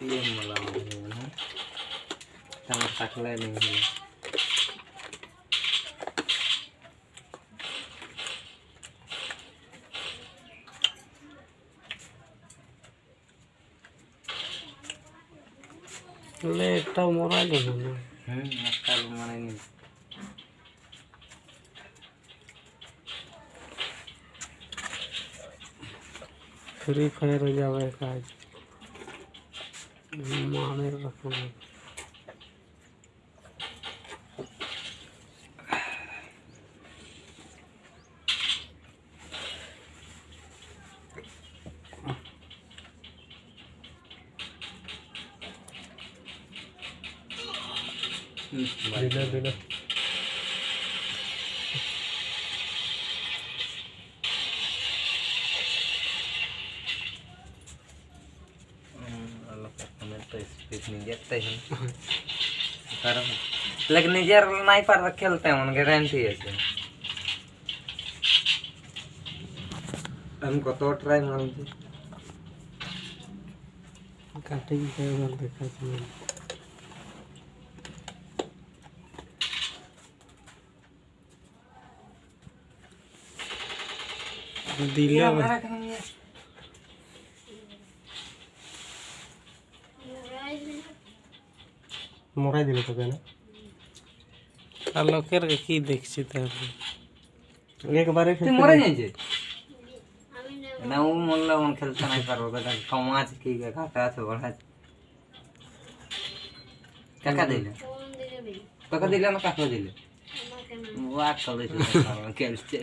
ये मला ना त्याला टाकलाय नाही এটা মরাই দেবো না একটা মানে নি ফ্রি ফায়ার যাবে কাজ মানের রকম দিলে দিলে स्पीड नहीं जाता है कारण लेकिन निजर नहीं पर खेलते हैं उनके गारंटी है हमको तो ट्राई मार दे कटिंग कर देखा था दिले মরাই দিল তোকে না আর লোকের কি দেখছি তাহলে একবারে তুই মরে যাইছে না ও মরলে মন খেলতে নাই পারবো বেটা কমা আছে কি ঘাটা আছে বড় আছে টাকা দিলে না কাকা দিলে ও আট চলে খেলছে